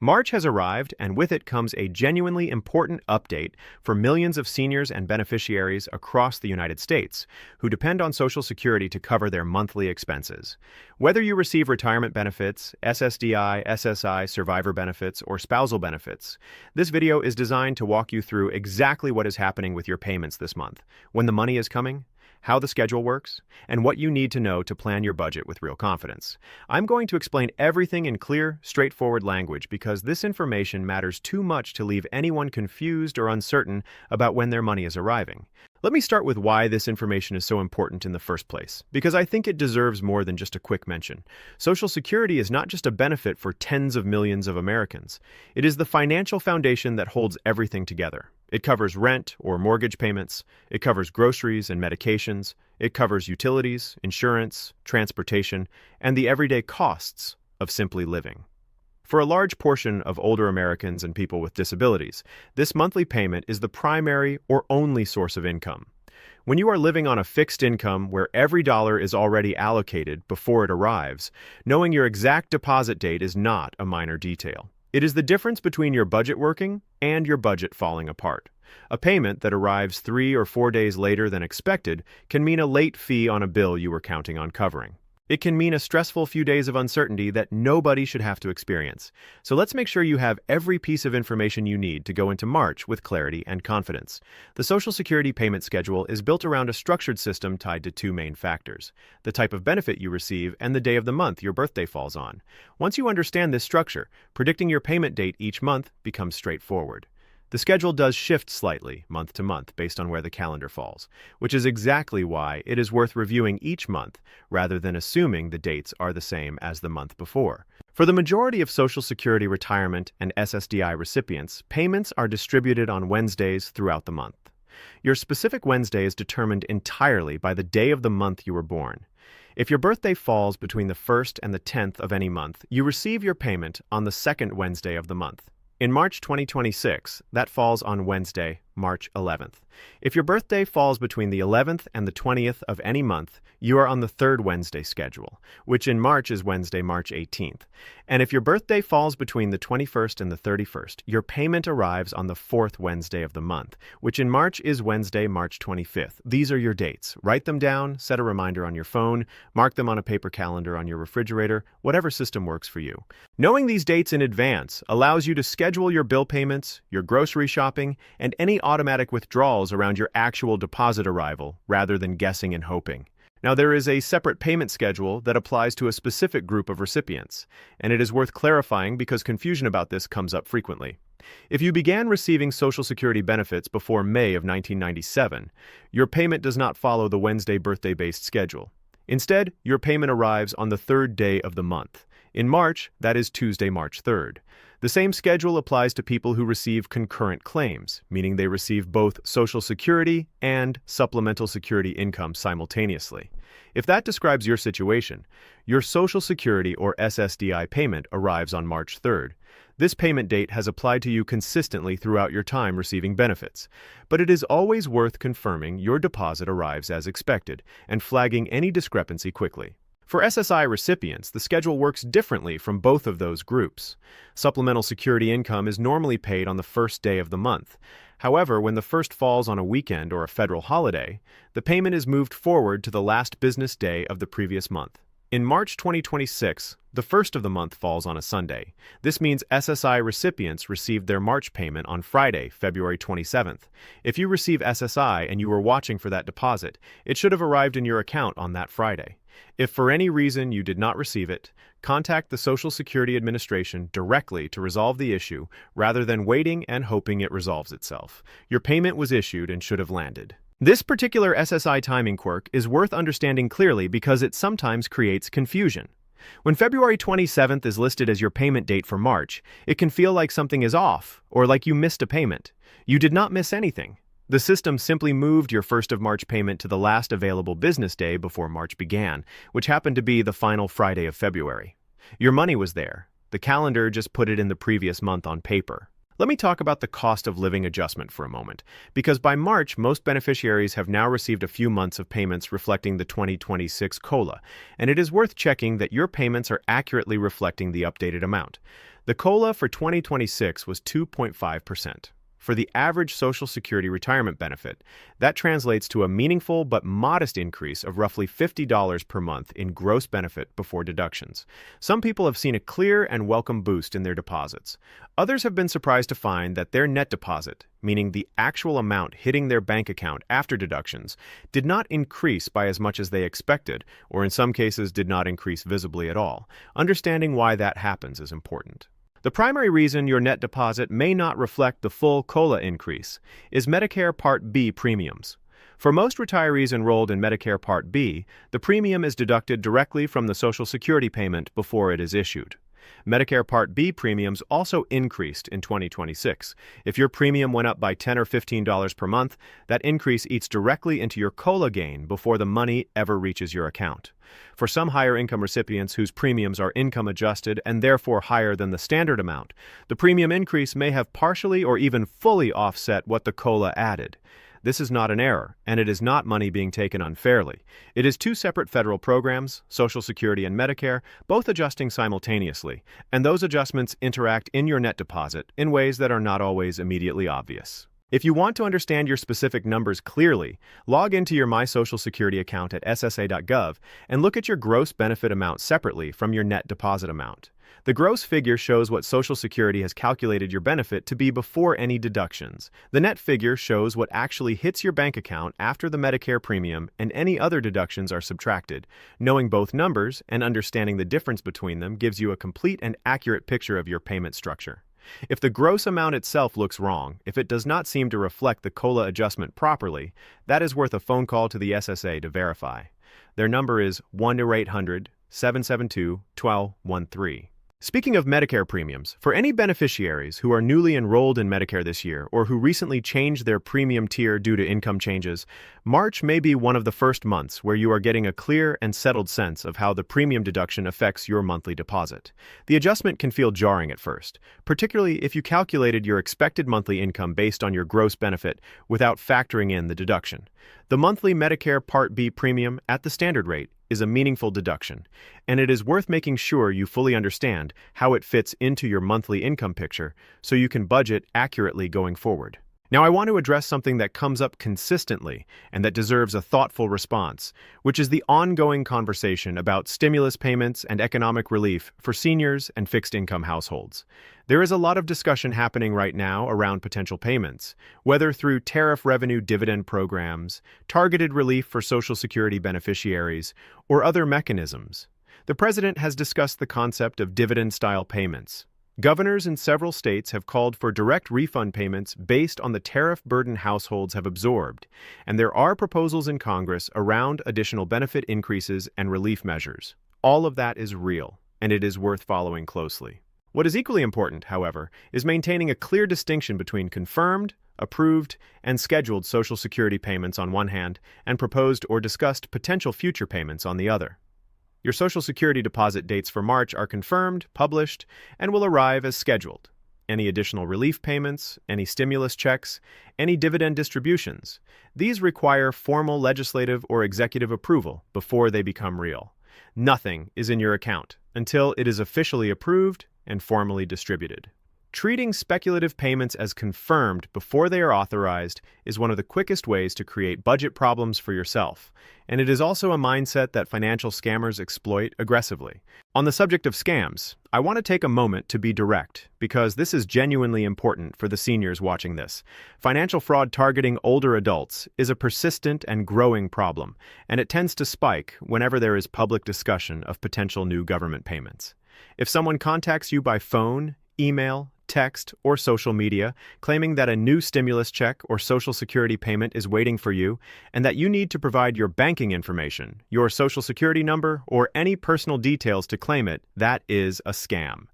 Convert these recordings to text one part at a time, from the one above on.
March has arrived, and with it comes a genuinely important update for millions of seniors and beneficiaries across the United States who depend on Social Security to cover their monthly expenses. Whether you receive retirement benefits, SSDI, SSI, survivor benefits, or spousal benefits, this video is designed to walk you through exactly what is happening with your payments this month, when the money is coming, how the schedule works, and what you need to know to plan your budget with real confidence. I'm going to explain everything in clear, straightforward language because this information matters too much to leave anyone confused or uncertain about when their money is arriving. Let me start with why this information is so important in the first place, because I think it deserves more than just a quick mention. Social Security is not just a benefit for tens of millions of Americans. It is the financial foundation that holds everything together. It covers rent or mortgage payments, it covers groceries and medications, it covers utilities, insurance, transportation, and the everyday costs of simply living. For a large portion of older Americans and people with disabilities, this monthly payment is the primary or only source of income. When you are living on a fixed income where every dollar is already allocated before it arrives, knowing your exact deposit date is not a minor detail. It is the difference between your budget working and your budget falling apart. A payment that arrives 3 or 4 days later than expected can mean a late fee on a bill you were counting on covering. It can mean a stressful few days of uncertainty that nobody should have to experience. So let's make sure you have every piece of information you need to go into March with clarity and confidence. The Social Security payment schedule is built around a structured system tied to 2 main factors: the type of benefit you receive and the day of the month your birthday falls on. Once you understand this structure, predicting your payment date each month becomes straightforward. The schedule does shift slightly, month to month, based on where the calendar falls, which is exactly why it is worth reviewing each month rather than assuming the dates are the same as the month before. For the majority of Social Security retirement and SSDI recipients, payments are distributed on Wednesdays throughout the month. Your specific Wednesday is determined entirely by the day of the month you were born. If your birthday falls between the 1st and the 10th of any month, you receive your payment on the 2nd Wednesday of the month. In March 2026, that falls on Wednesday, March 11th. If your birthday falls between the 11th and the 20th of any month, you are on the 3rd Wednesday schedule, which in March is Wednesday, March 18th. And if your birthday falls between the 21st and the 31st, your payment arrives on the 4th Wednesday of the month, which in March is Wednesday, March 25th. These are your dates. Write them down, set a reminder on your phone, mark them on a paper calendar on your refrigerator, whatever system works for you. Knowing these dates in advance allows you to schedule your bill payments, your grocery shopping, and any automatic withdrawals around your actual deposit arrival, rather than guessing and hoping. Now, there is a separate payment schedule that applies to a specific group of recipients, and it is worth clarifying because confusion about this comes up frequently. If you began receiving Social Security benefits before May of 1997, your payment does not follow the Wednesday birthday-based schedule. Instead, your payment arrives on the 3rd day of the month. In March, that is Tuesday, March 3rd. The same schedule applies to people who receive concurrent claims, meaning they receive both Social Security and supplemental security income simultaneously. If that describes your situation, your Social Security or SSDI payment arrives on March 3rd. This payment date has applied to you consistently throughout your time receiving benefits, but it is always worth confirming your deposit arrives as expected and flagging any discrepancy quickly. For SSI recipients, the schedule works differently from both of those groups. Supplemental security income is normally paid on the 1st day of the month. However, when the 1st falls on a weekend or a federal holiday, the payment is moved forward to the last business day of the previous month. In March 2026, the 1st of the month falls on a Sunday. This means SSI recipients received their March payment on Friday, February 27th. If you receive SSI and you were watching for that deposit, it should have arrived in your account on that Friday. If for any reason you did not receive it, contact the Social Security Administration directly to resolve the issue rather than waiting and hoping it resolves itself. Your payment was issued and should have landed. This particular SSI timing quirk is worth understanding clearly because it sometimes creates confusion. When February 27th is listed as your payment date for March, it can feel like something is off or like you missed a payment. You did not miss anything. The system simply moved your 1st of March payment to the last available business day before March began, which happened to be the final Friday of February. Your money was there. The calendar just put it in the previous month on paper. Let me talk about the cost of living adjustment for a moment, because by March, most beneficiaries have now received a few months of payments reflecting the 2026 COLA, and it is worth checking that your payments are accurately reflecting the updated amount. The COLA for 2026 was 2.5%. For the average Social Security retirement benefit, that translates to a meaningful but modest increase of roughly $50 per month in gross benefit before deductions. Some people have seen a clear and welcome boost in their deposits. Others have been surprised to find that their net deposit, meaning the actual amount hitting their bank account after deductions, did not increase by as much as they expected, or in some cases did not increase visibly at all. Understanding why that happens is important. The primary reason your net deposit may not reflect the full COLA increase is Medicare Part B premiums. For most retirees enrolled in Medicare Part B, the premium is deducted directly from the Social Security payment before it is issued. Medicare Part B premiums also increased in 2026. If your premium went up by $10 or $15 per month, that increase eats directly into your COLA gain before the money ever reaches your account. For some higher income recipients whose premiums are income adjusted and therefore higher than the standard amount, the premium increase may have partially or even fully offset what the COLA added. This is not an error, and it is not money being taken unfairly. It is two separate federal programs, Social Security and Medicare, both adjusting simultaneously, and those adjustments interact in your net deposit in ways that are not always immediately obvious. If you want to understand your specific numbers clearly, log into your My Social Security account at ssa.gov and look at your gross benefit amount separately from your net deposit amount. The gross figure shows what Social Security has calculated your benefit to be before any deductions. The net figure shows what actually hits your bank account after the Medicare premium and any other deductions are subtracted. Knowing both numbers and understanding the difference between them gives you a complete and accurate picture of your payment structure. If the gross amount itself looks wrong, if it does not seem to reflect the COLA adjustment properly, that is worth a phone call to the SSA to verify. Their number is 1-800-772-1213. Speaking of Medicare premiums, for any beneficiaries who are newly enrolled in Medicare this year or who recently changed their premium tier due to income changes, March may be one of the first months where you are getting a clear and settled sense of how the premium deduction affects your monthly deposit. The adjustment can feel jarring at first, particularly if you calculated your expected monthly income based on your gross benefit without factoring in the deduction. The monthly Medicare Part B premium at the standard rate is a meaningful deduction, and it is worth making sure you fully understand how it fits into your monthly income picture so you can budget accurately going forward. Now, I want to address something that comes up consistently and that deserves a thoughtful response, which is the ongoing conversation about stimulus payments and economic relief for seniors and fixed-income households. There is a lot of discussion happening right now around potential payments, whether through tariff revenue dividend programs, targeted relief for Social Security beneficiaries, or other mechanisms. The president has discussed the concept of dividend-style payments. Governors in several states have called for direct refund payments based on the tariff burden households have absorbed, and there are proposals in Congress around additional benefit increases and relief measures. All of that is real, and it is worth following closely. What is equally important, however, is maintaining a clear distinction between confirmed, approved, and scheduled Social Security payments on one hand, and proposed or discussed potential future payments on the other. Your Social Security deposit dates for March are confirmed, published, and will arrive as scheduled. Any additional relief payments, any stimulus checks, any dividend distributions, these require formal legislative or executive approval before they become real. Nothing is in your account until it is officially approved and formally distributed. Treating speculative payments as confirmed before they are authorized is one of the quickest ways to create budget problems for yourself, and it is also a mindset that financial scammers exploit aggressively. On the subject of scams, I want to take a moment to be direct, because this is genuinely important for the seniors watching this. Financial fraud targeting older adults is a persistent and growing problem, and it tends to spike whenever there is public discussion of potential new government payments. If someone contacts you by phone, email, text, or social media, claiming that a new stimulus check or Social Security payment is waiting for you, and that you need to provide your banking information, your Social Security number, or any personal details to claim it, that is a scam.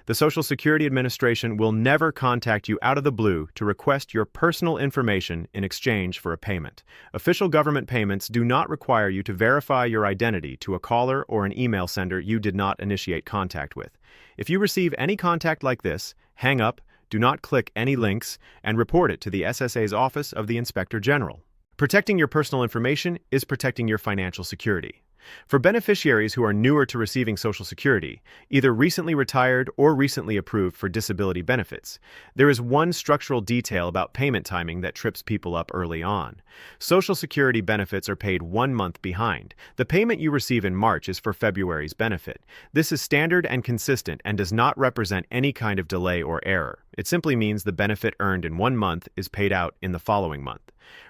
The Social Security Administration will never contact you out of the blue to request your personal information in exchange for a payment. Official government payments do not require you to verify your identity to a caller or an email sender you did not initiate contact with. If you receive any contact like this, hang up, Do not click any links and report it to the SSA's Office of the Inspector General. Protecting your personal information is protecting your financial security. For beneficiaries who are newer to receiving Social Security, either recently retired or recently approved for disability benefits, there is one structural detail about payment timing that trips people up early on. Social Security benefits are paid 1 month behind. The payment you receive in March is for February's benefit. This is standard and consistent and does not represent any kind of delay or error. It simply means the benefit earned in 1 month is paid out in the following month.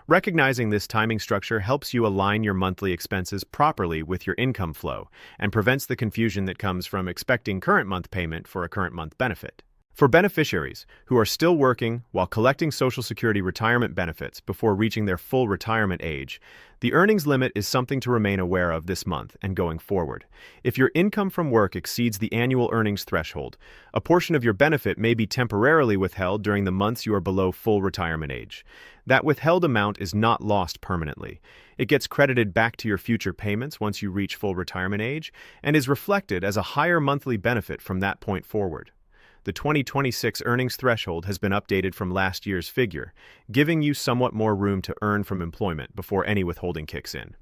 Recognizing this timing structure helps you align your monthly expenses properly with your income flow and prevents the confusion that comes from expecting current month payment for a current month benefit. For beneficiaries who are still working while collecting Social Security retirement benefits before reaching their full retirement age, the earnings limit is something to remain aware of this month and going forward. If your income from work exceeds the annual earnings threshold, a portion of your benefit may be temporarily withheld during the months you are below full retirement age. That withheld amount is not lost permanently. It gets credited back to your future payments once you reach full retirement age and is reflected as a higher monthly benefit from that point forward. The 2026 earnings threshold has been updated from last year's figure, giving you somewhat more room to earn from employment before any withholding kicks in.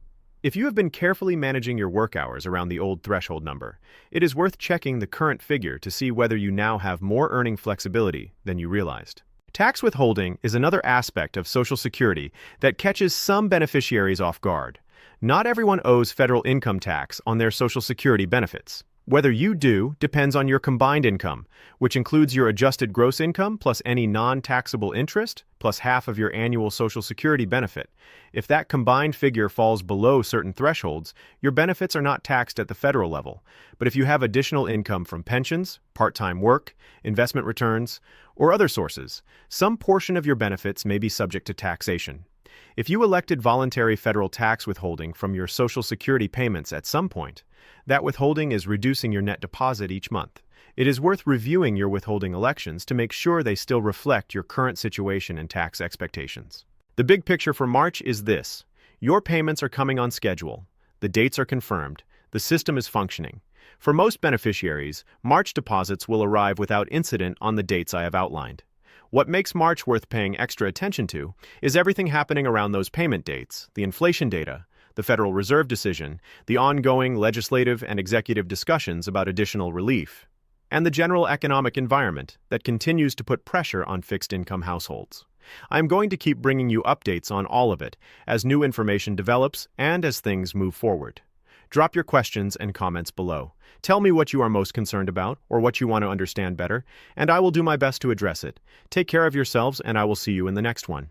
If you have been carefully managing your work hours around the old threshold number, it is worth checking the current figure to see whether you now have more earning flexibility than you realized. Tax withholding is another aspect of Social Security that catches some beneficiaries off guard. Not everyone owes federal income tax on their Social Security benefits. Whether you do depends on your combined income, which includes your adjusted gross income plus any non-taxable interest, plus half of your annual Social Security benefit. If that combined figure falls below certain thresholds, your benefits are not taxed at the federal level. But if you have additional income from pensions, part-time work, investment returns, or other sources, some portion of your benefits may be subject to taxation. If you elected voluntary federal tax withholding from your Social Security payments at some point, that withholding is reducing your net deposit each month. It is worth reviewing your withholding elections to make sure they still reflect your current situation and tax expectations. The big picture for March is this: your payments are coming on schedule, the dates are confirmed, the system is functioning. For most beneficiaries, March deposits will arrive without incident on the dates I have outlined. What makes March worth paying extra attention to is everything happening around those payment dates, the inflation data, the Federal Reserve decision, the ongoing legislative and executive discussions about additional relief, and the general economic environment that continues to put pressure on fixed-income households. I'm going to keep bringing you updates on all of it as new information develops and as things move forward. Drop your questions and comments below. Tell me what you are most concerned about or what you want to understand better, and I will do my best to address it. Take care of yourselves, and I will see you in the next one.